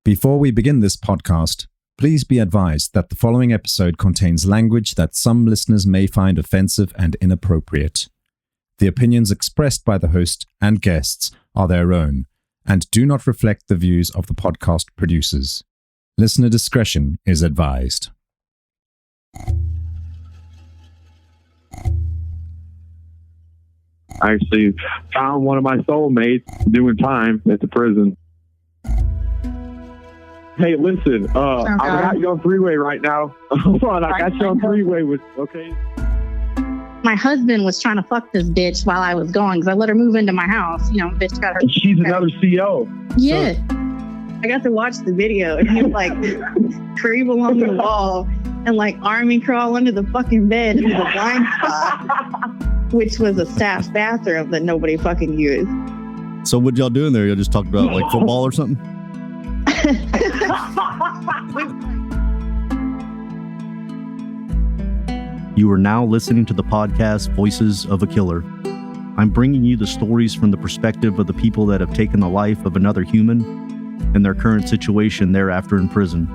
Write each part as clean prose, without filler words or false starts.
Before we begin this podcast, please be advised that the following episode contains language that some listeners may find offensive and inappropriate. The opinions expressed by the host and guests are their own and do not reflect the views of the podcast producers. Listener discretion is advised. I actually found one of my soulmates doing time at the prison. Hey, listen, I got you on three-way right now. Hold on, I got you on three-way okay? My husband was trying to fuck this bitch while I was gone because I let her move into my house. You know, bitch got her. She's another CO. Yeah. I got to watch the video and he was like creep along the wall and like army crawl under the fucking bed into the blind spot, which was a staff bathroom that nobody fucking used. So what y'all doing there? Y'all just talked about like football or something? You are now listening to the podcast Voices of a Killer. I'm bringing you the stories from the perspective of the people that have taken the life of another human and their current situation thereafter in prison.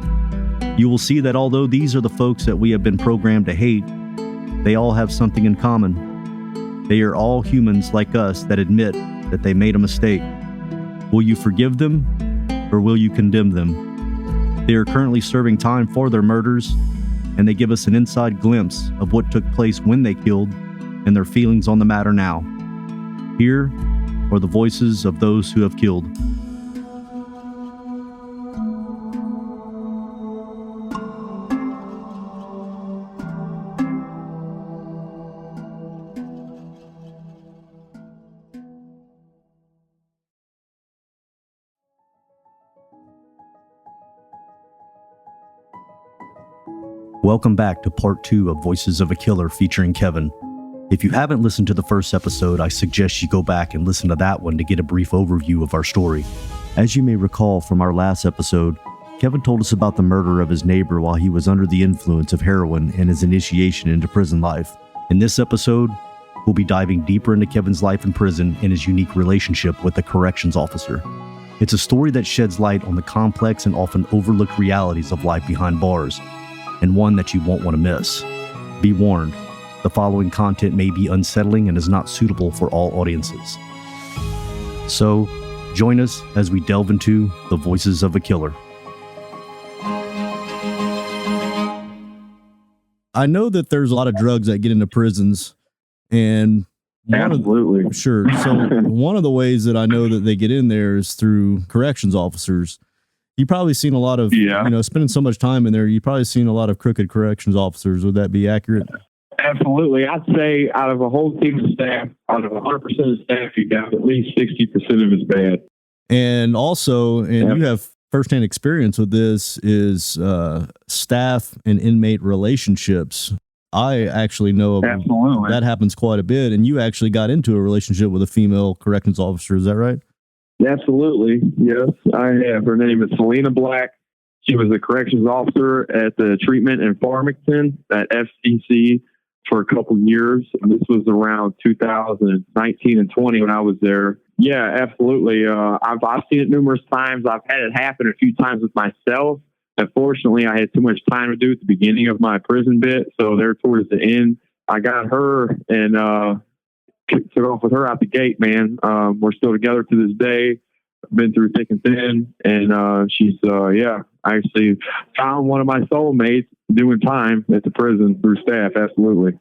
You will see that although these are the folks that we have been programmed to hate, they all have something in common. They are all humans like us that admit that they made a mistake. Will you forgive them or will you condemn them? They are currently serving time for their murders, and they give us an inside glimpse of what took place when they killed and their feelings on the matter now. Here are the voices of those who have killed. Welcome back to part 2 of Voices of a Killer featuring Kevin. If you haven't listened to the first episode, I suggest you go back and listen to that one to get a brief overview of our story. As you may recall from our last episode, Kevin told us about the murder of his neighbor while he was under the influence of heroin and his initiation into prison life. In this episode, we'll be diving deeper into Kevin's life in prison and his unique relationship with the corrections officer. It's a story that sheds light on the complex and often overlooked realities of life behind bars, and one that you won't want to miss. Be warned, the following content may be unsettling and is not suitable for all audiences. So, join us as we delve into the voices of a killer. I know that there's a lot of drugs that get into prisons, and absolutely. Sure. So one of the ways that I know that they get in there is through corrections officers. You've probably seen a lot of, spending so much time in there, you've probably seen a lot of crooked corrections officers. Would that be accurate? Absolutely. I'd say out of a whole team of staff, out of 100% of staff, you got at least 60% of it's bad. And also, you have firsthand experience with this, is staff and inmate relationships. I actually know of that happens quite a bit. And you actually got into a relationship with a female corrections officer. Is that right? Absolutely. Yes, I have. Her name is Selena Black. She was a corrections officer at the treatment in Farmington at FCC for a couple years. And this was around 2019 and 20 when I was there. Yeah, absolutely. I've seen it numerous times. I've had it happen a few times with myself. Unfortunately, I had too much time to do at the beginning of my prison bit. So there towards the end, I got her and took off with her out the gate, man. We're still together to this day. I've been through thick and thin, and she's, I actually found one of my soulmates doing time at the prison through staff. Absolutely.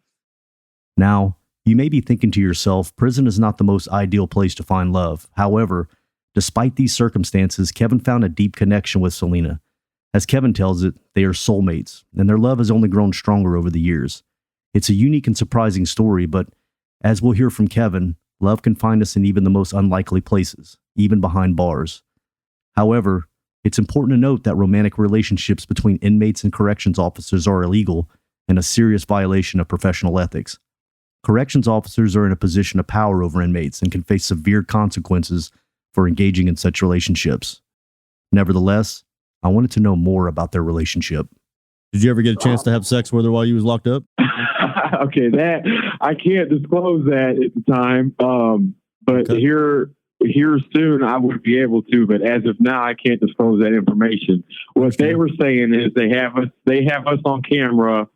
Now, you may be thinking to yourself, prison is not the most ideal place to find love. However, despite these circumstances, Kevin found a deep connection with Selena. As Kevin tells it, they are soulmates, and their love has only grown stronger over the years. It's a unique and surprising story, but as we'll hear from Kevin, love can find us in even the most unlikely places, even behind bars. However, it's important to note that romantic relationships between inmates and corrections officers are illegal and a serious violation of professional ethics. Corrections officers are in a position of power over inmates and can face severe consequences for engaging in such relationships. Nevertheless, I wanted to know more about their relationship. Did you ever get a chance to have sex with her while you was locked up? Okay, that I can't disclose that at the time. But here here soon I would be able to, but as of now, I can't disclose that information. What they were saying is they have us on camera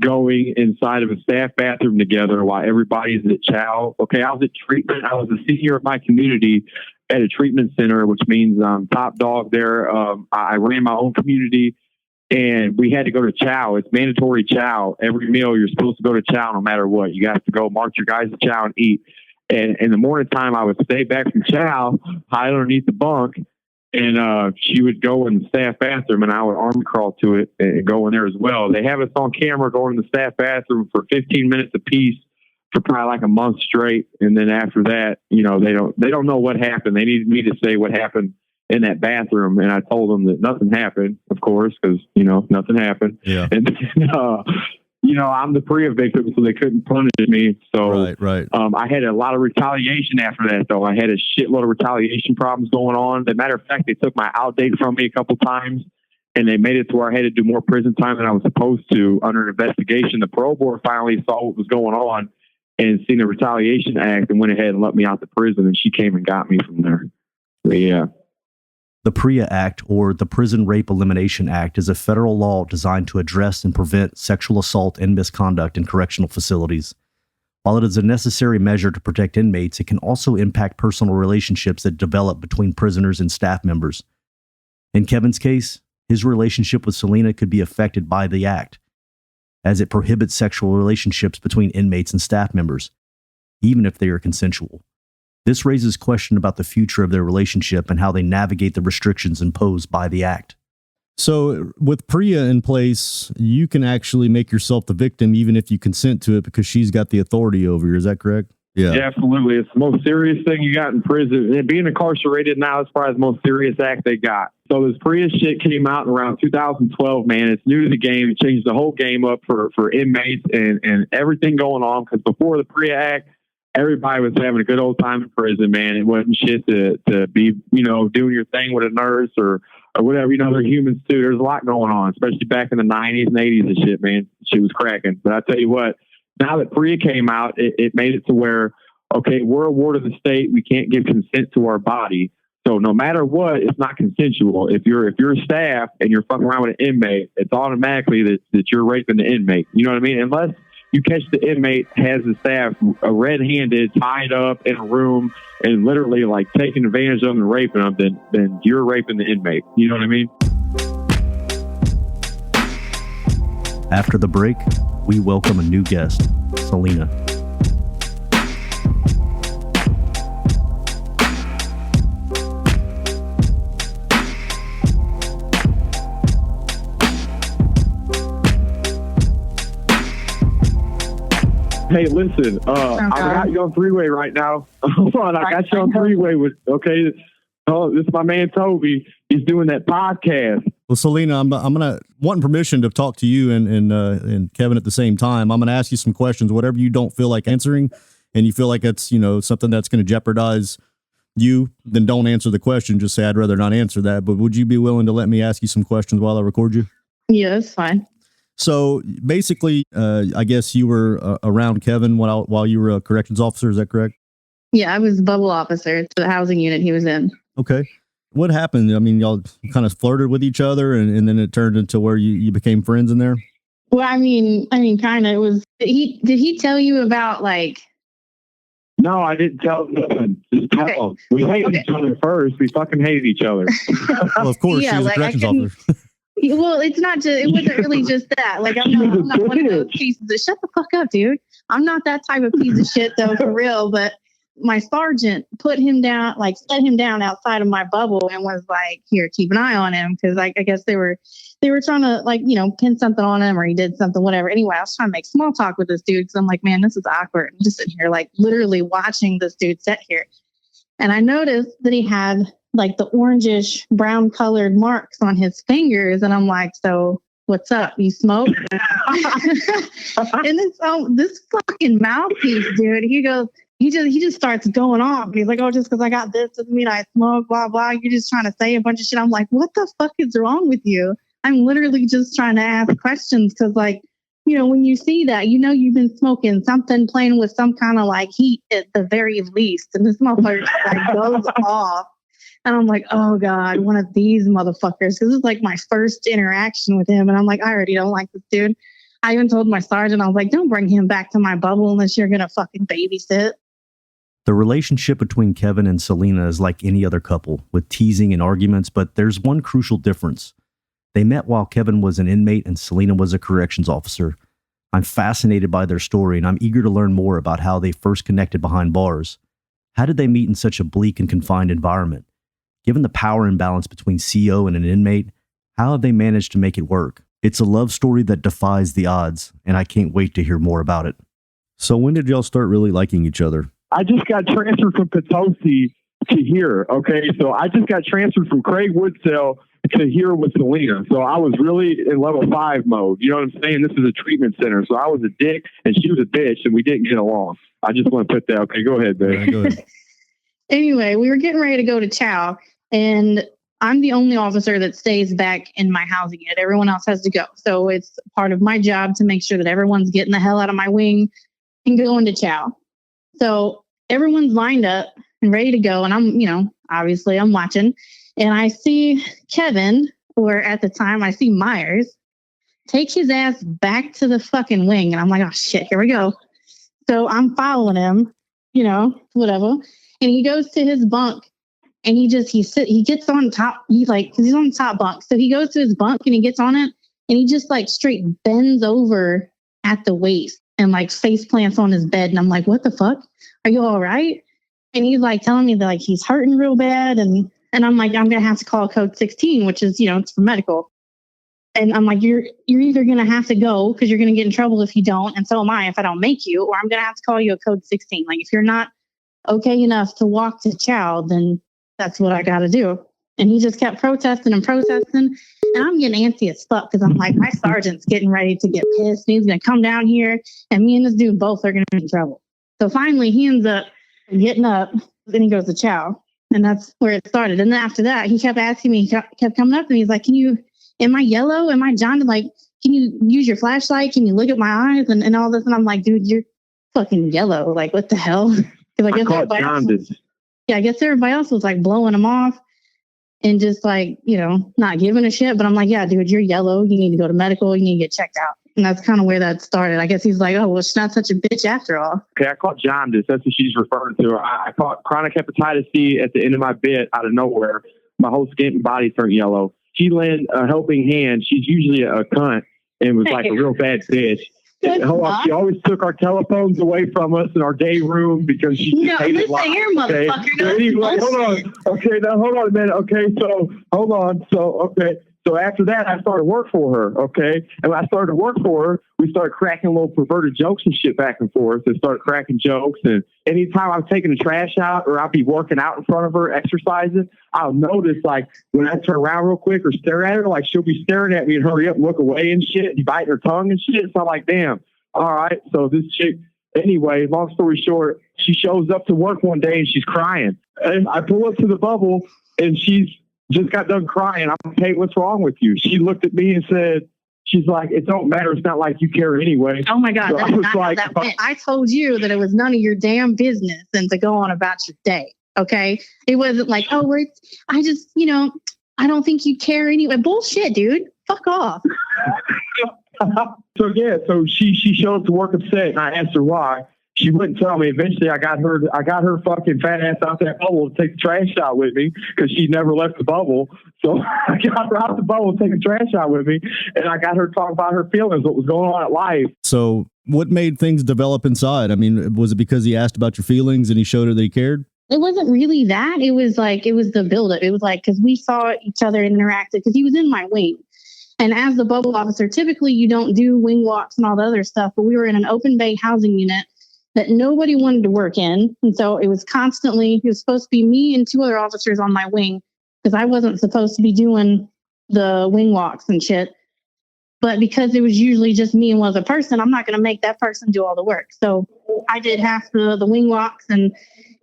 going inside of a staff bathroom together while everybody's at chow. Okay, I was at treatment. I was a senior of my community at a treatment center, which means I'm top dog there. I ran my own community, and we had to go to chow. It's mandatory chow. Every meal, you're supposed to go to chow no matter what. You have to go march your guys to chow and eat. And in the morning time, I would stay back from chow, hide underneath the bunk, and she would go in the staff bathroom, and I would arm crawl to it and go in there as well. They have us on camera going in the staff bathroom for 15 minutes apiece for probably like a month straight, and then after that, you know, they don't know what happened. They needed me to say what happened in that bathroom, and I told them that nothing happened, of course, because you know nothing happened. Yeah. And then, you know, I'm the PREA victim, so they couldn't punish me. So right. I had a lot of retaliation after that, though. I had a shitload of retaliation problems going on. As a matter of fact, they took my outdate from me a couple times, and they made it to where I had to do more prison time than I was supposed to under an investigation. The parole board finally saw what was going on and seen the retaliation act and went ahead and let me out the prison, and she came and got me from there. But yeah. The PREA Act, or the Prison Rape Elimination Act, is a federal law designed to address and prevent sexual assault and misconduct in correctional facilities. While it is a necessary measure to protect inmates, it can also impact personal relationships that develop between prisoners and staff members. In Kevin's case, his relationship with Selena could be affected by the act, as it prohibits sexual relationships between inmates and staff members, even if they are consensual. This raises question about the future of their relationship and how they navigate the restrictions imposed by the act. So with PREA in place, you can actually make yourself the victim even if you consent to it because she's got the authority over you. Is that correct? Yeah, absolutely. It's the most serious thing you got in prison. And being incarcerated now is probably the most serious act they got. So this PREA shit came out in around 2012, man. It's new to the game. It changed the whole game up for inmates and everything going on. Because before the PREA Act, everybody was having a good old time in prison, man. It wasn't shit to be, you know, doing your thing with a nurse or whatever. You know, they're humans too. There's a lot going on, especially back in the 90s and 80s and shit, man. Shit was cracking. But I tell you what, now that PREA came out, it made it to where, okay, we're a ward of the state. We can't give consent to our body. So no matter what, it's not consensual. If you're a staff and you're fucking around with an inmate, it's automatically that you're raping the inmate. You know what I mean? Unless you catch the inmate has the staff red-handed, tied up in a room, and literally like taking advantage of them and raping them, then you're raping the inmate. You know what I mean? After the break, we welcome a new guest, Selena. Hey, listen, I got you on three-way right now. Hold on, I got you on three-way with, okay. Oh, this is my man, Toby. He's doing that podcast. Well, Selena, I'm gonna wanting permission to talk to you and Kevin at the same time. I'm gonna ask you some questions, whatever you don't feel like answering, and you feel like it's, you know, something that's going to jeopardize you, then don't answer the question. Just say I'd rather not answer that. But would you be willing to let me ask you some questions while I record you? Yeah, that's fine. So basically, I guess you were around Kevin while you were a corrections officer. Is that correct? Yeah, I was bubble officer to the housing unit he was in. Okay. What happened? I mean, y'all kind of flirted with each other and then it turned into where you became friends in there? Well, I mean, kind of. It was. Did he tell you about like? No, I didn't tell him. Just tell him. We hated each other first. We fucking hated each other. Well, of course, yeah, she was a corrections officer. Well, it's not just. It wasn't really just that. Like I'm not one of those pieces of shut the fuck up, dude. I'm not that type of piece of shit though, for real. But my sergeant put him down, like set him down outside of my bubble, and was like, "Here, keep an eye on him," because I guess they were trying to like pin something on him or he did something, whatever. Anyway, I was trying to make small talk with this dude because I'm like, man, this is awkward. I'm just sitting here like literally watching this dude sit here, and I noticed that he had like the orangish brown colored marks on his fingers. And I'm like, so what's up? You smoke? And this fucking mouthpiece, dude, he just starts going off. He's like, oh, just because I got this doesn't mean I smoke, blah, blah. You're just trying to say a bunch of shit. I'm like, what the fuck is wrong with you? I'm literally just trying to ask questions because like when you see that, you've been smoking something, playing with some kind of like heat at the very least. And this motherfucker like goes off. And I'm like, oh God, one of these motherfuckers. This is like my first interaction with him. And I'm like, I already don't like this dude. I even told my sergeant, I was like, don't bring him back to my bubble unless you're going to fucking babysit. The relationship between Kevin and Selena is like any other couple, with teasing and arguments, but there's one crucial difference. They met while Kevin was an inmate and Selena was a corrections officer. I'm fascinated by their story, and I'm eager to learn more about how they first connected behind bars. How did they meet in such a bleak and confined environment? Given the power imbalance between CO and an inmate, how have they managed to make it work? It's a love story that defies the odds, and I can't wait to hear more about it. So when did y'all start really liking each other? I just got transferred from Potosi to here. Okay. So I just got transferred from Craig Woodsell to here with Selena. So I was really in level 5 mode. You know what I'm saying? This is a treatment center. So I was a dick and she was a bitch and we didn't get along. I just want to put that. Okay. Go ahead, babe. Go ahead. Anyway, we were getting ready to go to chow, and I'm the only officer that stays back in my housing unit. Everyone else has to go. So it's part of my job to make sure that everyone's getting the hell out of my wing and going to chow. So everyone's lined up and ready to go. And I'm, obviously I'm watching, and I see Kevin, or at the time I see Myers, take his ass back to the fucking wing. And I'm like, oh shit, here we go. So I'm following him, whatever. And he goes to his bunk, and he gets on top. Cause he's on the top bunk. So he goes to his bunk and he gets on it, and he just like straight bends over at the waist and like face plants on his bed. And I'm like, what the fuck? Are you all right? And he's like telling me that like he's hurting real bad. And I'm like, I'm going to have to call code 16, which is, it's for medical. And I'm like, you're either going to have to go because you're going to get in trouble if you don't. And so am I if I don't make you, or I'm going to have to call you a code 16. Like if you're not okay enough to walk to chow, then that's what I got to do. And he just kept protesting. And I'm getting antsy as fuck because I'm like, my sergeant's getting ready to get pissed. And he's going to come down here, and me and this dude both are going to be in trouble. So finally he ends up getting up, then he goes to chow, and that's where it started. And then after that, he kept asking me, he kept coming up to me. He's like, am I yellow? Am I John? Like, can you use your flashlight? Can you look at my eyes and all this? And I'm like, dude, you're fucking yellow. Like, what the hell? Because I guess everybody else was like blowing him off and just like, not giving a shit. But I'm like, yeah, dude, you're yellow. You need to go to medical. You need to get checked out. And that's kind of where that started. I guess he's like, oh, well, she's not such a bitch after all. Okay, I caught jaundice. That's what she's referring to. I caught chronic hepatitis C at the end of my bit out of nowhere. My whole skin and body turned yellow. She lent a helping hand. She's usually a cunt and was like a real bad bitch. She always took our telephones away from us in our day room because she just hated life. Here, motherfucker. So anyway, hold on. Okay, now hold on a minute. Okay, so hold on. So after that, I started work for her, okay? And when I started to work for her, we started cracking little perverted jokes and shit back and forth and started cracking jokes. And anytime I'm taking the trash out or I'll be working out in front of her, exercising, I'll notice, like, when I turn around real quick or stare at her, like, she'll be staring at me and hurry up and look away and shit and biting her tongue and shit. So I'm like, damn, all right. So this chick, anyway, long story short, she shows up to work one day and she's crying. And I pull up to the bubble and she's just got done crying. I'm like, hey, what's wrong with you? She looked at me and said, she's like, it don't matter. It's not like you care anyway. Oh my God. So That's not how that went. I told you that it was none of your damn business and to go on about your day. Okay. It wasn't like, I don't think you care anyway. Bullshit, dude. Fuck off. So she showed up to work upset and I asked her why. She wouldn't tell me. Eventually, I got her fucking fat ass out that bubble to take the trash out with me because she never left the bubble. So I got her out the bubble to take the trash out with me, and I got her talking about her feelings, what was going on at life. So what made things develop inside? I mean, was it because he asked about your feelings and he showed her that he cared? It wasn't really that. It was the buildup. It was like, because we saw each other and interacted because he was in my wing. And as the bubble officer, typically you don't do wing walks and all the other stuff, but we were in an open bay housing unit that nobody wanted to work in. And so it was supposed to be me and 2 other officers on my wing because I wasn't supposed to be doing the wing walks and shit. But because it was usually just me and one other person, I'm not going to make that person do all the work. So I did half the wing walks, and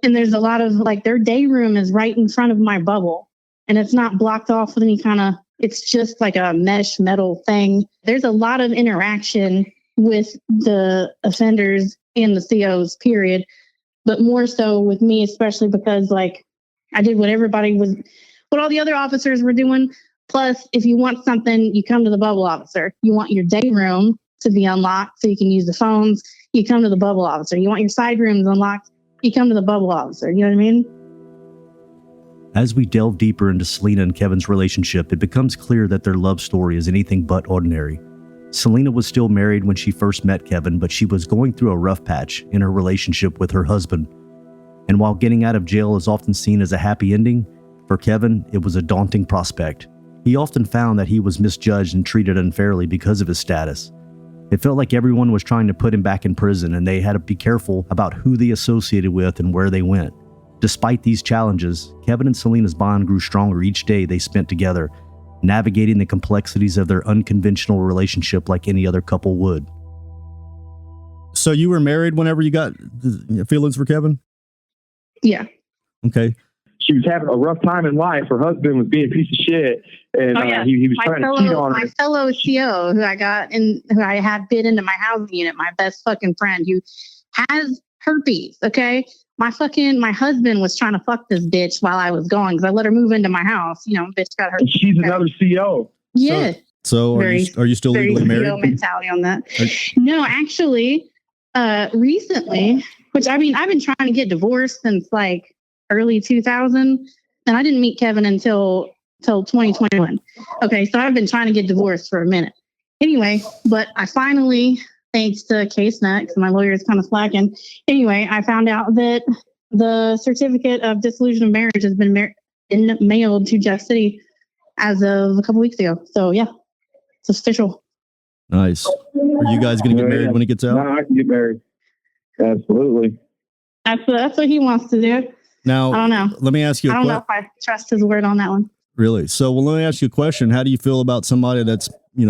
there's a lot of, like, their day room is right in front of my bubble, and it's not blocked off with any kind of, it's just like a mesh metal thing. There's a lot of interaction with the offenders and the COs, period. But more so with me, especially because like I did what all the other officers were doing. Plus, if you want something, you come to the bubble officer. You want your day room to be unlocked so you can use the phones, you come to the bubble officer. You want your side rooms unlocked, you come to the bubble officer. You know what I mean? As we delve deeper into Selena and Kevin's relationship, it becomes clear that their love story is anything but ordinary. Selena was still married when she first met Kevin, but she was going through a rough patch in her relationship with her husband. And while getting out of jail is often seen as a happy ending, for Kevin, it was a daunting prospect. He often found that he was misjudged and treated unfairly because of his status. It felt like everyone was trying to put him back in prison, and they had to be careful about who they associated with and where they went. Despite these challenges, Kevin and Selena's bond grew stronger each day they spent together, navigating the complexities of their unconventional relationship like any other couple would. So you were married whenever you got feelings for Kevin? Yeah. Okay. She was having a rough time in life. Her husband was being a piece of shit, and he was trying to cheat on her. My fellow CO who I had bid into my housing unit, my best fucking friend who has herpes. Okay. My husband was trying to fuck this bitch while I was gone because I let her move into my house. You know, bitch got her. She's another CO. Yeah. So are you still legally married? CO mentality on that. No, actually, recently, which I mean, I've been trying to get divorced since like early 2000, and I didn't meet Kevin until 2021. Okay, so I've been trying to get divorced for a minute. Anyway, but I finally, thanks to CaseNet, because my lawyer is kind of slacking. Anyway, I found out that the certificate of dissolution of marriage has been mailed to Jeff City as of a couple weeks ago. So yeah, it's official. Nice. Are you guys going to get married when it gets out? No, I can get married. Absolutely. That's what he wants to do. Now, I don't know. Let me ask you. I don't know if I trust his word on that one. Really? So, well, let me ask you a question. How do you feel about somebody that's,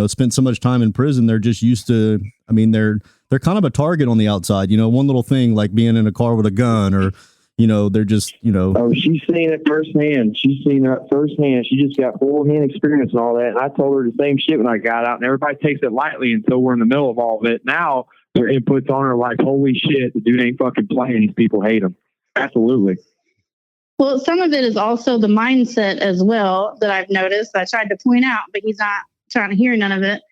spent so much time in prison? They're just used to, they're kind of a target on the outside, one little thing like being in a car with a gun or, they're just, Oh, she's seen it firsthand. She's seen it firsthand. She just got full-hand experience and all that. And I told her the same shit when I got out, and everybody takes it lightly until we're in the middle of all of it. Now their inputs on her like, holy shit, the dude ain't fucking playing. These people hate him. Absolutely. Well, some of it is also the mindset as well that I've noticed. I tried to point out, but he's not trying to hear none of it.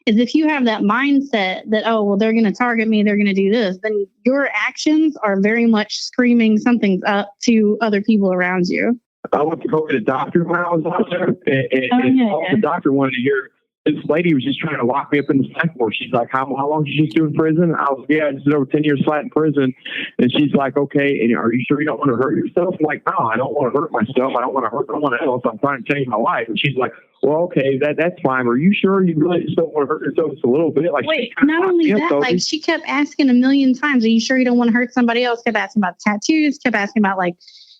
Is if you have that mindset that, oh, well, they're going to target me, they're going to do this, then your actions are very much screaming something's up to other people around you. I went to go get a doctor when I was out there, and all the doctor wanted to hear. This lady was just trying to lock me up in the psych ward. She's like, how long did you just do in prison? I was, I just did over 10 years flat in prison. And she's like, okay, and are you sure you don't want to hurt yourself? I'm like, no, I don't want to hurt myself. I don't want to hurt no one else. I'm trying to change my life. And she's like, well, okay, that's fine. Are you sure you really just don't want to hurt yourself just a little bit? Like, wait, not only that, like she kept asking a million times, are you sure you don't want to hurt somebody else? Kept asking about tattoos, kept asking about like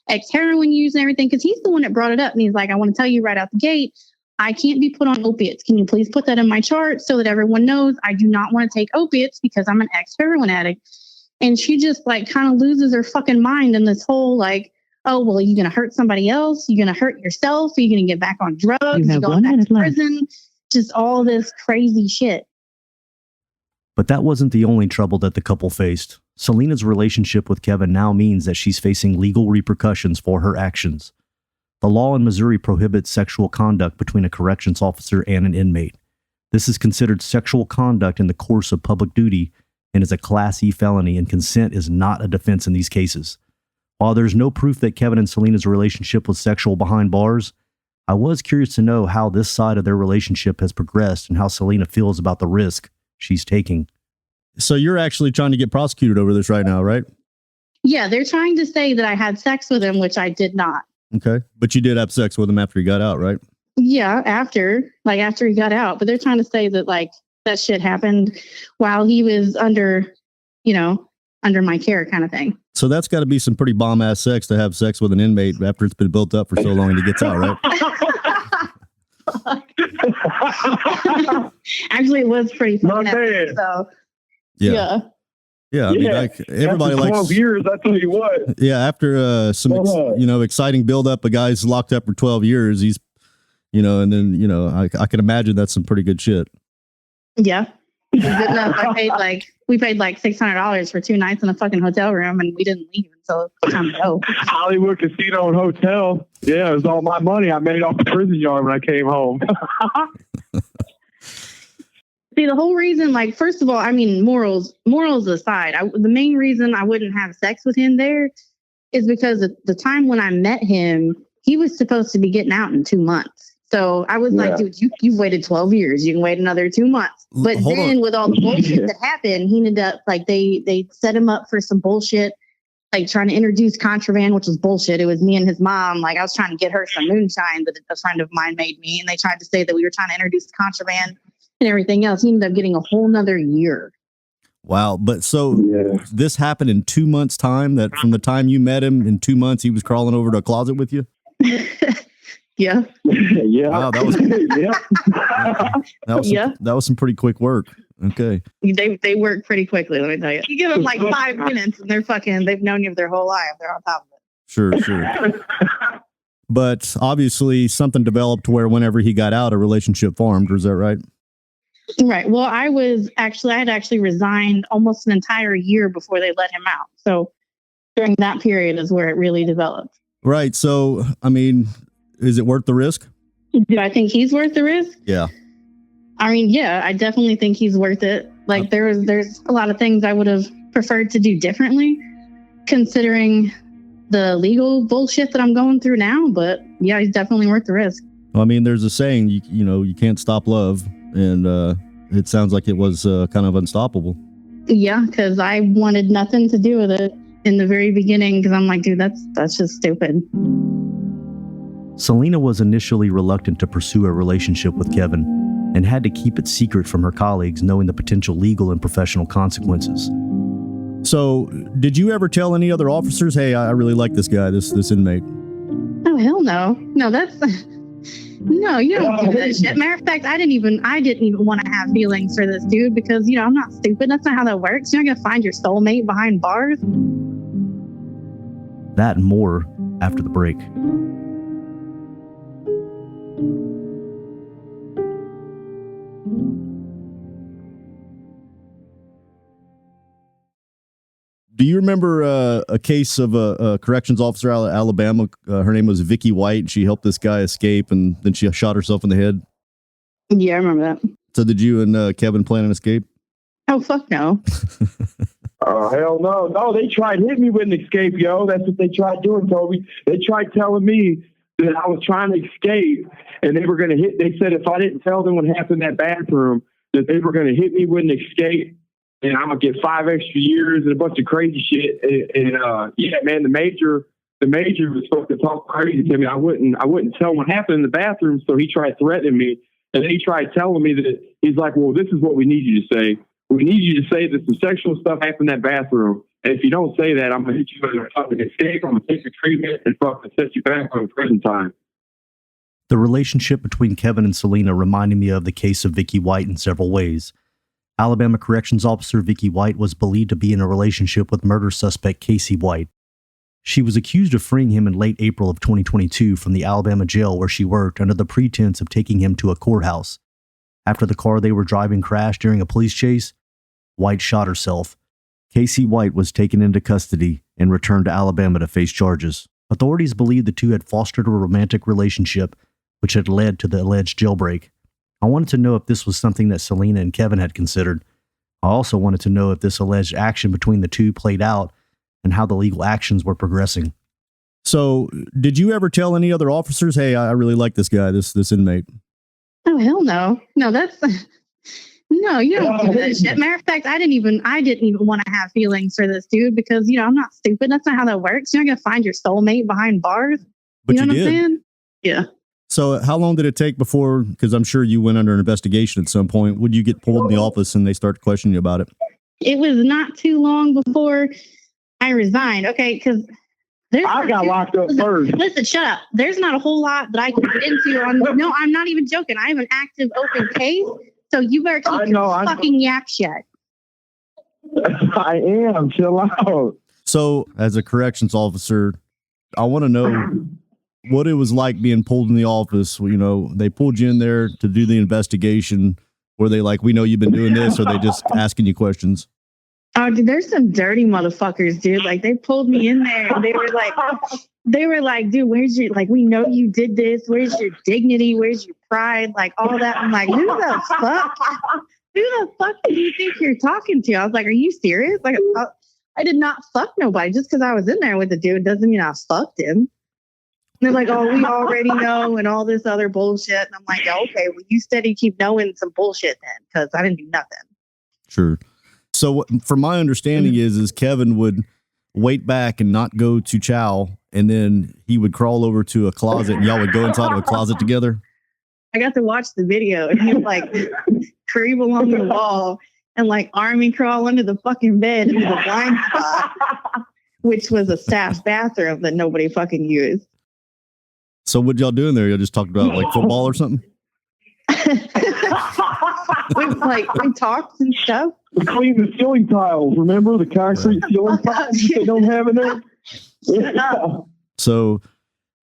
ex-heroin use and everything. Cause he's the one that brought it up. And he's like, I want to tell you right out the gate, I can't be put on opiates. Can you please put that in my chart so that everyone knows I do not want to take opiates because I'm an ex-heroin addict? And she just like kind of loses her fucking mind in this whole like, oh, well, are you going to hurt somebody else? You're going to hurt yourself? Are you going to get back on drugs? You're going back to prison? Just all this crazy shit. But that wasn't the only trouble that the couple faced. Selena's relationship with Kevin now means that she's facing legal repercussions for her actions. The law in Missouri prohibits sexual conduct between a corrections officer and an inmate. This is considered sexual conduct in the course of public duty and is a Class E felony, and consent is not a defense in these cases. While there's no proof that Kevin and Selena's relationship was sexual behind bars, I was curious to know how this side of their relationship has progressed and how Selena feels about the risk she's taking. So you're actually trying to get prosecuted over this right now, right? Yeah, they're trying to say that I had sex with him, which I did not. Okay. But you did have sex with him after he got out, right? Yeah, after he got out. But they're trying to say that like that shit happened while he was under my care kind of thing. So that's got to be some pretty bomb ass sex to have sex with an inmate after it's been built up for so long and he gets out, right? Actually, it was pretty fun. So yeah. Yeah, I mean, like everybody after 12 years, I tell you what. Yeah, after some exciting buildup, a guy's locked up for 12 years. He's, and then I can imagine that's some pretty good shit. Yeah, Good enough. We paid like $600 for 2 nights in a fucking hotel room, and we didn't leave until it was time to go. Hollywood Casino and Hotel. Yeah, it was all my money I made off the prison yard when I came home. See, the whole reason, like, first of all, I mean, morals aside, the main reason I wouldn't have sex with him there is because at the time when I met him, he was supposed to be getting out in 2 months. So I was like, dude, you've waited 12 years. You can wait another 2 months. But with all the bullshit that happened, he ended up, like, they set him up for some bullshit, like trying to introduce contraband, which was bullshit. It was me and his mom. Like, I was trying to get her some moonshine that a friend of mine made me. And they tried to say that we were trying to introduce contraband and everything else. He ended up getting a whole nother year. Wow. But so this happened in 2 months' time, that from the time you met him in 2 months, he was crawling over to a closet with you? Yeah. Yeah. Wow, that was some pretty quick work. Okay. They work pretty quickly, let me tell you. You give them like 5 minutes and they've known you their whole life. They're on top of it. Sure. But obviously something developed where whenever he got out, a relationship formed. Was that right? Right. Well, I had actually resigned almost an entire year before they let him out. So during that period is where it really developed. Right. So, I mean, is it worth the risk? Do I think he's worth the risk? Yeah. I mean, yeah, I definitely think he's worth it. Like there's a lot of things I would have preferred to do differently considering the legal bullshit that I'm going through now. But yeah, he's definitely worth the risk. Well, I mean, there's a saying, you can't stop love. And it sounds like it was kind of unstoppable. Yeah, because I wanted nothing to do with it in the very beginning because I'm like, dude, that's just stupid. Selena was initially reluctant to pursue a relationship with Kevin and had to keep it secret from her colleagues, knowing the potential legal and professional consequences. So, did you ever tell any other officers, hey, I really like this guy, this inmate? Oh, hell no. No, no, you don't do that shit. Matter of fact, I didn't even want to have feelings for this dude because, I'm not stupid. That's not how that works. You're not going to find your soulmate behind bars. That and more after the break. Do you remember a case of a corrections officer out of Alabama? Her name was Vicky White. She helped this guy escape, and then she shot herself in the head. Yeah, I remember that. So did you and Kevin plan an escape? Oh, fuck no. Oh, hell no. No, they tried hitting me with an escape, yo. That's what they tried doing, Toby. They tried telling me that I was trying to escape, and they were going to hit. They said if I didn't tell them what happened in that bathroom, that they were going to hit me with an escape. And I'm gonna get 5 extra years and a bunch of crazy shit. And yeah, man, the major was supposed to talk crazy to me. I wouldn't tell him what happened in the bathroom. So he tried threatening me, and then he tried telling me that he's like, well, this is what we need you to say. We need you to say that some sexual stuff happened in that bathroom. And if you don't say that, I'm gonna hit you with a fucking escape. I'm gonna take your treatment and fucking set you back on prison time. The relationship between Kevin and Selena reminded me of the case of Vicky White in several ways. Alabama Corrections Officer Vicky White was believed to be in a relationship with murder suspect Casey White. She was accused of freeing him in late April of 2022 from the Alabama jail where she worked under the pretense of taking him to a courthouse. After the car they were driving crashed during a police chase, White shot herself. Casey White was taken into custody and returned to Alabama to face charges. Authorities believed the two had fostered a romantic relationship, which had led to the alleged jailbreak. I wanted to know if this was something that Selena and Kevin had considered. I also wanted to know if this alleged action between the two played out and how the legal actions were progressing. So, did you ever tell any other officers, hey, I really like this guy, this inmate? Oh, hell no. No, no, you don't do that shit. Matter of fact, I didn't even want to have feelings for this dude because, I'm not stupid. That's not how that works. You're not going to find your soulmate behind bars. But you know what I'm saying? Yeah. So how long did it take before, because I'm sure you went under an investigation at some point, would you get pulled in the office and they start questioning you about it? It was not too long before I resigned. Okay, because I got locked up first. Listen, shut up. There's not a whole lot that I can get into on. No, I'm not even joking. I have an active open case, so you better keep your fucking yak shut. I am. Chill out. So as a corrections officer, I want to know what it was like being pulled in the office. They pulled you in there to do the investigation. Were they like, we know you've been doing this, or they just asking you questions? Oh, dude, there's some dirty motherfuckers, dude. Like, they pulled me in there and they were like, dude, where's your, like, we know you did this. Where's your dignity? Where's your pride? Like, all that. I'm like, who the fuck? Who the fuck do you think you're talking to? I was like, are you serious? Like, I did not fuck nobody. Just because I was in there with the dude doesn't mean I fucked him. And they're like, oh, we already know, and all this other bullshit. And I'm like, yeah, okay, well, you steady keep knowing some bullshit then, because I didn't do nothing. Sure. So from my understanding is Kevin would wait back and not go to chow, and then he would crawl over to a closet and y'all would go inside of a closet together. I got to watch the video, and he would like creep along the wall and like army crawl under the fucking bed into the blind spot, which was a staff bathroom that nobody fucking used. So what y'all doing there? Y'all just talked about like football or something? we talked and stuff. We cleaned the ceiling tiles. Remember the concrete ceiling tiles that they don't have in there? So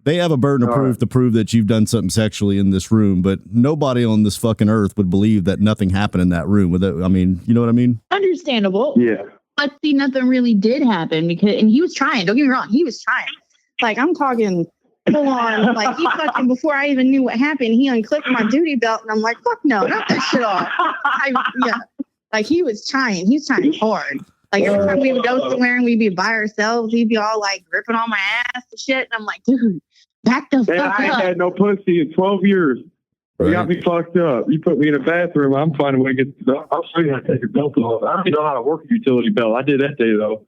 they have a burden of proof to prove that you've done something sexually in this room, but nobody on this fucking earth would believe that nothing happened in that room. I mean, you know what I mean? Understandable. Yeah. But see, nothing really did happen and he was trying. Don't get me wrong. He was trying. Like, I'm talking full on. Like, he fucking, before I even knew what happened, he unclipped my duty belt, and I'm like, fuck no, not that shit off. Like, he was trying. He was trying hard. Like, every time we would go somewhere and we'd be by ourselves, he'd be all like gripping on my ass and shit. And I'm like, dude, back the fuck up. I ain't had no pussy in 12 years. You got me fucked up. You put me in a bathroom, I'm finding a way to get the belt. I'll show you how to take your belt off. I don't even know how to work a utility belt. I did that day, though.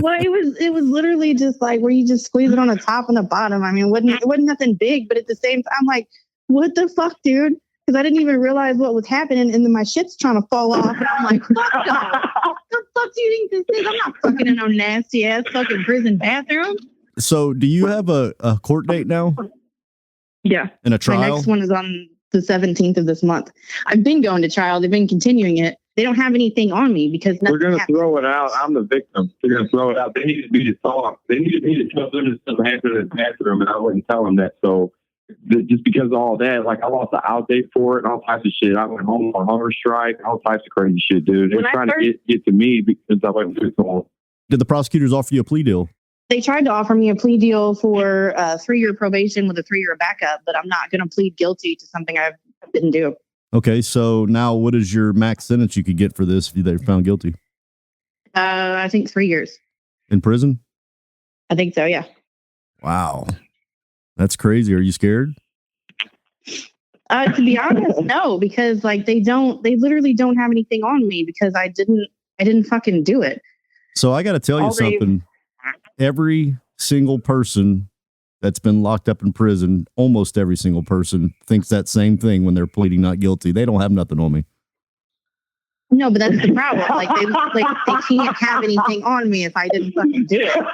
Well, it was literally just like where you just squeeze it on the top and the bottom. I mean, it wasn't nothing big, but at the same time, I'm like, what the fuck, dude? Because I didn't even realize what was happening, and then my shit's trying to fall off. And I'm like, fuck no. What the fuck do you think this is? I'm not fucking in no nasty ass fucking prison bathroom. So do you have a court date now? Yeah. And a trial? My next one is on the 17th of this month. I've been going to trial. They've been continuing it. They don't have anything on me because we're going to throw it out. I'm the victim. They're going to throw it out. They needed me to talk. They needed me to tell them that something happened in the bathroom, and I wouldn't tell them that. So just because of all that, like, I lost the out date for it and all types of shit. I went home on hunger strike, all types of crazy shit, dude. They're trying to get to me because I went through so long. Did the prosecutors offer you a plea deal? They tried to offer me a plea deal for 3-year probation with a 3-year backup, but I'm not going to plead guilty to something I didn't do. Okay, so now what is your max sentence you could get for this if they're found guilty? I think 3 years. In prison? I think so, yeah. Wow. That's crazy. Are you scared? To be honest, no, because like they literally don't have anything on me because I didn't fucking do it. So I got to tell you something. Every single person that's been locked up in prison, almost every single person thinks that same thing when they're pleading not guilty. They don't have nothing on me. No, but that's the problem. Like they can't have anything on me if I didn't fucking do it.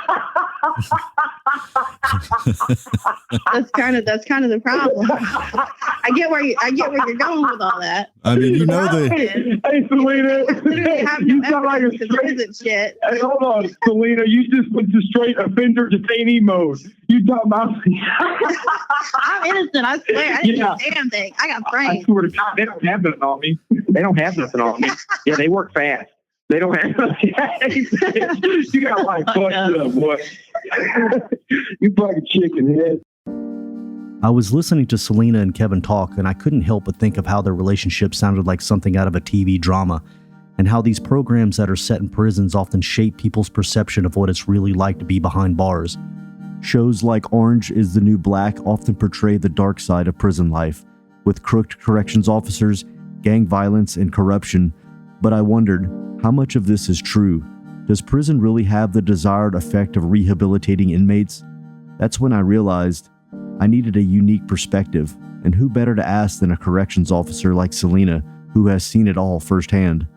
That's kind of the problem. I get where you're going with all that. I mean, you know the. Hey, Selena, you sound like a straight shit. Hey, hold on, Selena, you just went to straight offender detainee mode. You talking about? I'm innocent. I swear. I didn't do a damn thing. I got framed. I swear to God, they don't have nothing on me. They don't have nothing on me. Yeah, they work fast. They don't have nothing. You got like fucked up, boy. You fucking chicken head. I was listening to Selena and Kevin talk, and I couldn't help but think of how their relationship sounded like something out of a TV drama, and how these programs that are set in prisons often shape people's perception of what it's really like to be behind bars. Shows like Orange is the New Black often portray the dark side of prison life, with crooked corrections officers, gang violence, and corruption. But I wondered, how much of this is true? Does prison really have the desired effect of rehabilitating inmates? That's when I realized I needed a unique perspective, and who better to ask than a corrections officer like Selena, who has seen it all firsthand.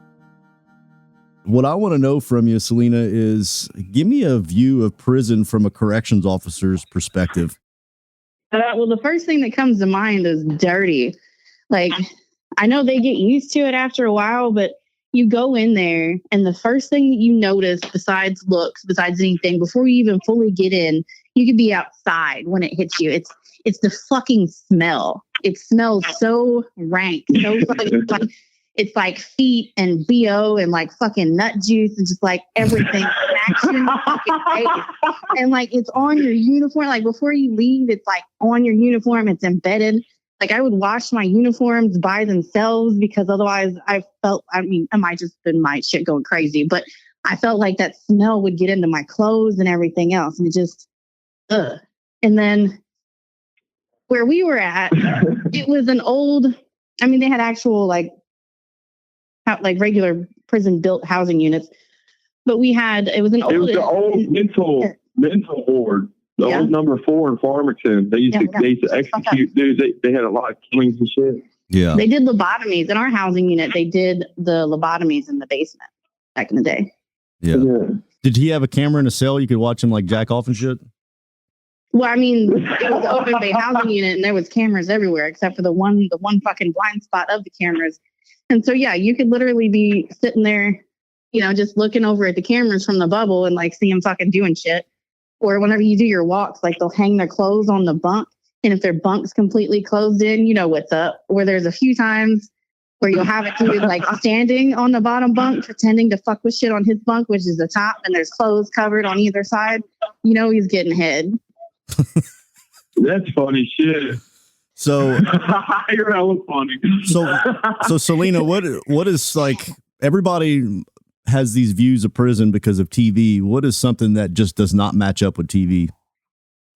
What I want to know from you, Selena, is give me a view of prison from a corrections officer's perspective. Well, the first thing that comes to mind is dirty. Like, I know they get used to it after a while, but you go in there and the first thing that you notice besides looks, besides anything, before you even fully get in, you could be outside when it hits you. It's the fucking smell. It smells so rank, so fucking like it's like feet and BO and like fucking nut juice and just like everything action fucking face. And like it's on your uniform. Like before you leave, it's like on your uniform. It's embedded. Like I would wash my uniforms by themselves because otherwise I mean, it might just been my shit going crazy, but I felt like that smell would get into my clothes and everything else. And it just, ugh. And then where we were at, it was an old, I mean, they had actual like regular prison built housing units, but it was the old mental ward. The old number 4 in Farmington. They used to execute dudes. They had a lot of killings and shit. Yeah. They did lobotomies in our housing unit. They did the lobotomies in the basement back in the day. Yeah. Did he have a camera in a cell? You could watch him like jack off and shit? Well, I mean, it was an open bay housing unit and there was cameras everywhere except for the one fucking blind spot of the cameras. And so, yeah, you could literally be sitting there, just looking over at the cameras from the bubble and like see them fucking doing shit. Or whenever you do your walks, like they'll hang their clothes on the bunk. And if their bunk's completely closed in, you know what's up. Or there's a few times where you'll have it dude like standing on the bottom bunk, pretending to fuck with shit on his bunk, which is the top, and there's clothes covered on either side. He's getting head. That's funny shit. So you're hella funny. So Selena, what is like everybody has these views of prison because of TV. What is something that just does not match up with TV?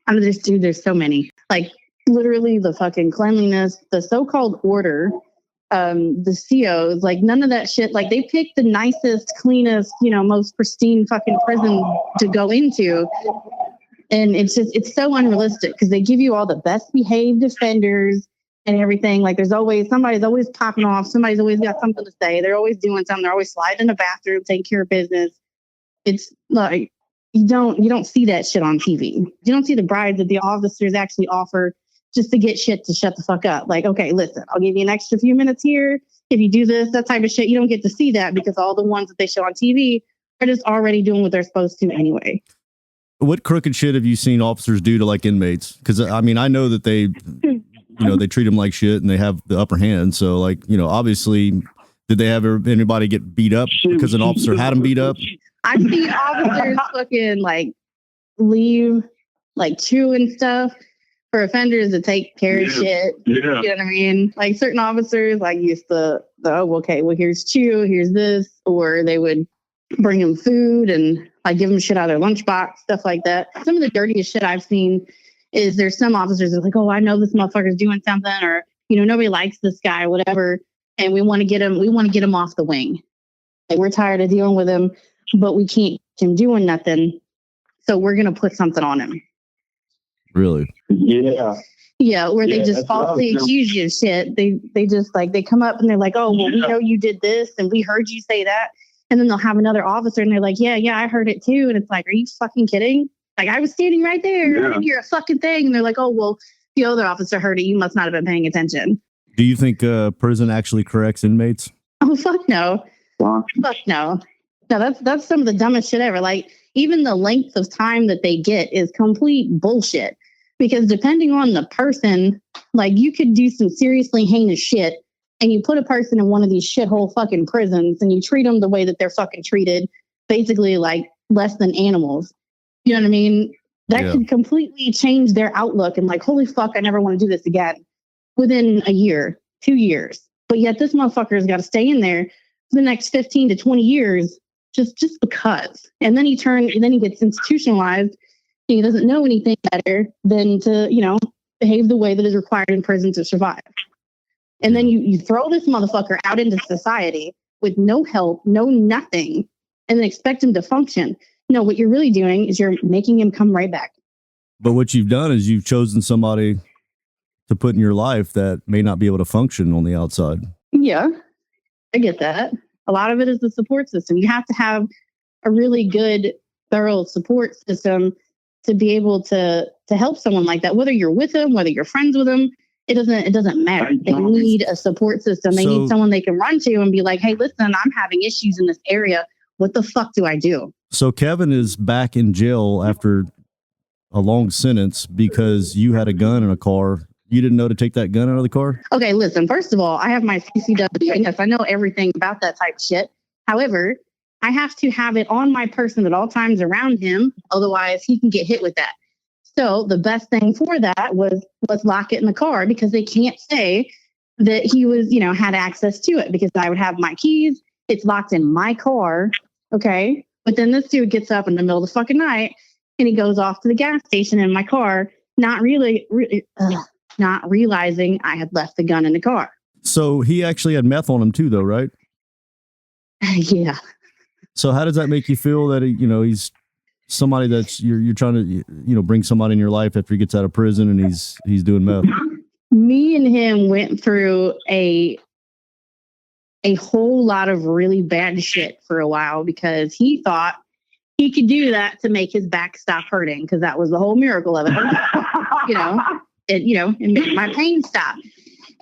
There's so many. Like literally the fucking cleanliness, the so-called order, the COs, like none of that shit. Like they pick the nicest, cleanest, most pristine fucking prison to go into. And it's so unrealistic because they give you all the best behaved offenders and everything. Like somebody's always popping off. Somebody's always got something to say. They're always doing something. They're always sliding in the bathroom, taking care of business. It's like, you don't see that shit on TV. You don't see the bribes that the officers actually offer just to get shit to shut the fuck up. Like, okay, listen, I'll give you an extra few minutes here. If you do this, that type of shit, you don't get to see that because all the ones that they show on TV are just already doing what they're supposed to anyway. What crooked shit have you seen officers do to like inmates? Because I mean, I know that they treat them like shit and they have the upper hand. So like, obviously, did they have anybody get beat up because an officer had them beat up? I've seen officers fucking like leave like chew and stuff for offenders to take care of shit. Yeah. You know what I mean? Like certain officers like used to, here's chew, here's this, or they would bring them food and like give them shit out of their lunchbox, stuff like that. Some of the dirtiest shit I've seen is there's some officers that are like, oh, I know this motherfucker's doing something, or nobody likes this guy, whatever, and we want to get him off the wing. Like we're tired of dealing with him, but we can't get him doing nothing, so we're gonna put something on him. Really? Yeah, where they just falsely accuse you of shit. They just like they come up and they're like, oh, well, we know you did this and we heard you say that. And then they'll have another officer and they're like, yeah, I heard it too. And it's like, are you fucking kidding? Like, I was standing right there. I didn't hear a fucking thing. And they're like, oh, well, the other officer heard it. You must not have been paying attention. Do you think prison actually corrects inmates? Oh, fuck no. Fuck no. No, that's some of the dumbest shit ever. Like, even the length of time that they get is complete bullshit. Because depending on the person, like, you could do some seriously heinous shit and you put a person in one of these shithole fucking prisons and you treat them the way that they're fucking treated, basically like less than animals. You know what I mean? That could completely change their outlook and like, holy fuck, I never want to do this again within a year, 2 years. But yet this motherfucker's got to stay in there for the next 15 to 20 years just because. And then he gets institutionalized. He doesn't know anything better than to, behave the way that is required in prison to survive. And then you throw this motherfucker out into society with no help, no nothing, and then expect him to function. No, what you're really doing is you're making him come right back. But what you've done is you've chosen somebody to put in your life that may not be able to function on the outside. Yeah, I get that. A lot of it is the support system. You have to have a really good, thorough support system to be able to help someone like that. Whether you're with them, whether you're friends with them, it doesn't matter. They need a support system. They need someone they can run to and be like, hey, listen, I'm having issues in this area. What the fuck do I do? So Kevin is back in jail after a long sentence because you had a gun in a car. You didn't know to take that gun out of the car? Okay, listen, first of all, I have my CCW, and yes, I know everything about that type of shit. However, I have to have it on my person at all times around him. Otherwise, he can get hit with that. So the best thing for that was let's lock it in the car, because they can't say that he was, had access to it, because I would have my keys. It's locked in my car. Okay. But then this dude gets up in the middle of the fucking night and he goes off to the gas station in my car, not realizing I had left the gun in the car. So he actually had meth on him too, though, right? Yeah. So how does that make you feel that, he's somebody that's you're trying to, bring somebody in your life after he gets out of prison and he's doing meth? Me and him went through a whole lot of really bad shit for a while, because he thought he could do that to make his back stop hurting, because that was the whole miracle of it. It made my pain stop.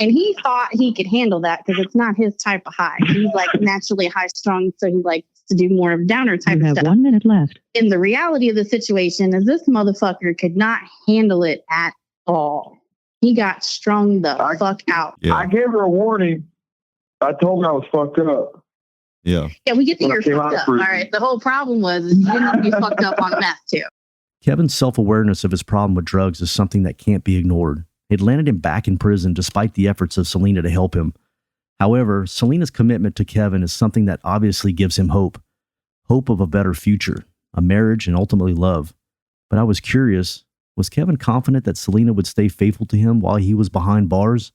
And he thought he could handle that because it's not his type of high. He's like naturally high strung, so he likes to do more of downer type of stuff. 1 minute left. And the reality of the situation is this motherfucker could not handle it at all. He got strung the fuck out. Yeah. I gave her a warning. I told her I was fucked up. Yeah. Yeah, we get that When I you're came fucked out up. for- All right. The whole problem was you didn't be fucked up on meth too. Kevin's self-awareness of his problem with drugs is something that can't be ignored. It landed him back in prison despite the efforts of Selena to help him. However, Selena's commitment to Kevin is something that obviously gives him hope. Hope of a better future, a marriage, and ultimately love. But I was curious, was Kevin confident that Selena would stay faithful to him while he was behind bars?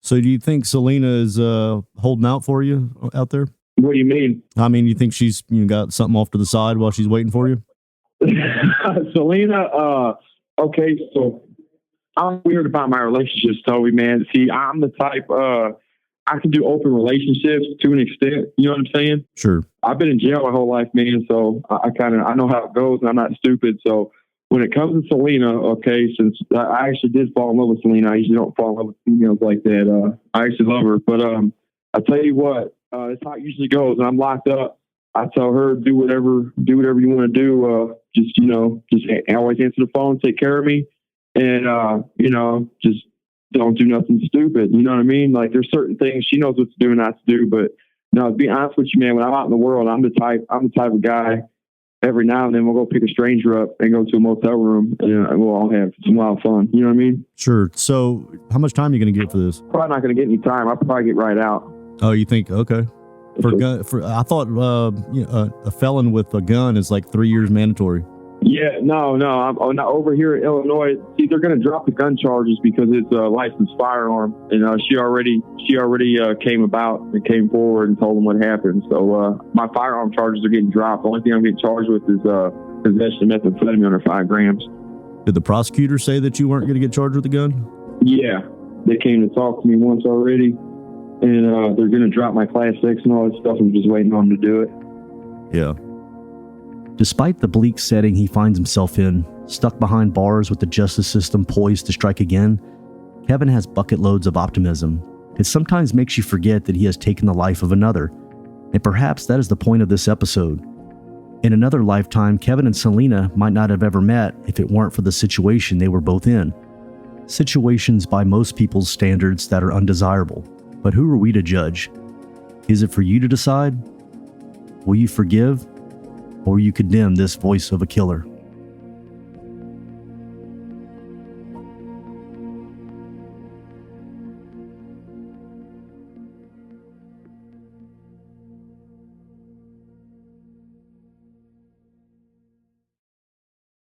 So do you think Selena is holding out for you out there? What do you mean? I mean, you think she's got something off to the side while she's waiting for you? Selena, okay, so I'm weird about my relationships, Toby, man. See, I'm the type, I can do open relationships to an extent. You know what I'm saying? Sure. I've been in jail my whole life, man, so I know how it goes, and I'm not stupid. So when it comes to Selena, okay, since I actually did fall in love with Selena, I usually don't fall in love with females like that. I actually love her, but I tell you what, it's how it usually goes. When I'm locked up, I tell her, do whatever you want to do. Just always answer the phone, take care of me, and just don't do nothing stupid. You know what I mean? Like, there's certain things she knows what to do and not to do. But no, to be honest with you, man, when I'm out in the world, I'm the type of guy. Every now and then we'll go pick a stranger up and go to a motel room, and we'll all have some wild fun. You know what I mean? Sure. So how much time are you going to get for this? Probably not going to get any time. I'll probably get right out. Oh, you think? Okay. I thought a felon with a gun is like 3 years mandatory. Yeah, no. I'm not over here in Illinois. See, they're going to drop the gun charges because it's a licensed firearm, and she already came about and came forward and told them what happened. So my firearm charges are getting dropped. The only thing I'm getting charged with is possession of methamphetamine under 5 grams. Did the prosecutor say that you weren't going to get charged with a gun? Yeah, they came to talk to me once already, and they're going to drop my Class 6 and all that stuff. I'm just waiting on them to do it. Yeah. Despite the bleak setting he finds himself in, stuck behind bars with the justice system poised to strike again, Kevin has bucket loads of optimism. It sometimes makes you forget that he has taken the life of another. And perhaps that is the point of this episode. In another lifetime, Kevin and Selena might not have ever met if it weren't for the situation they were both in. Situations by most people's standards that are undesirable. But who are we to judge? Is it for you to decide? Will you forgive? Or you condemn this voice of a killer?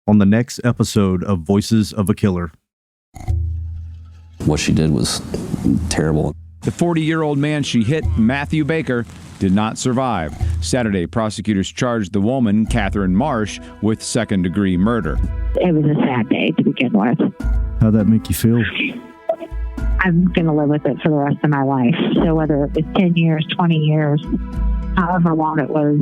On the next episode of Voices of a Killer. What she did was terrible. The 40-year-old man she hit, Matthew Baker, did not survive. Saturday, prosecutors charged the woman, Catherine Marsh, with second-degree murder. It was a sad day to begin with. How'd that make you feel? I'm going to live with it for the rest of my life. So whether it was 10 years, 20 years, however long it was,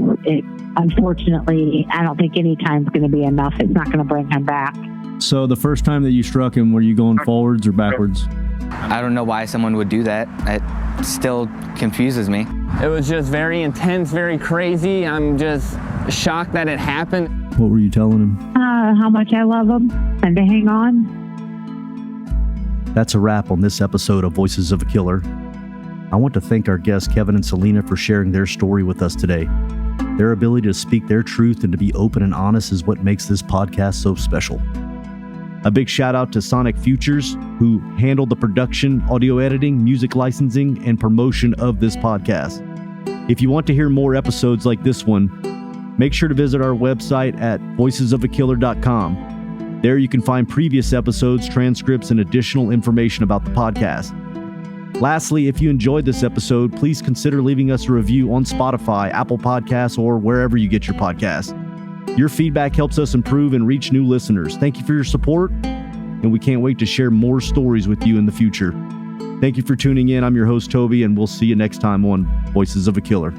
unfortunately, I don't think any time's going to be enough. It's not going to bring him back. So the first time that you struck him, were you going forwards or backwards? I don't know why someone would do that. It still confuses me. It was just very intense, very crazy. I'm just shocked that it happened. What were you telling him? How much I love them and to hang on. That's a wrap on this episode of Voices of a Killer. I want to thank our guests Kevin and Selena for sharing their story with us today. Their ability to speak their truth and to be open and honest is what makes this podcast so special. A big shout out to Sonic Futures, who handled the production, audio editing, music licensing, and promotion of this podcast. If you want to hear more episodes like this one, make sure to visit our website at voicesofakiller.com. There you can find previous episodes, transcripts, and additional information about the podcast. Lastly, if you enjoyed this episode, please consider leaving us a review on Spotify, Apple Podcasts, or wherever you get your podcasts. Your feedback helps us improve and reach new listeners. Thank you for your support, and we can't wait to share more stories with you in the future. Thank you for tuning in. I'm your host, Toby, and we'll see you next time on Voices of a Killer.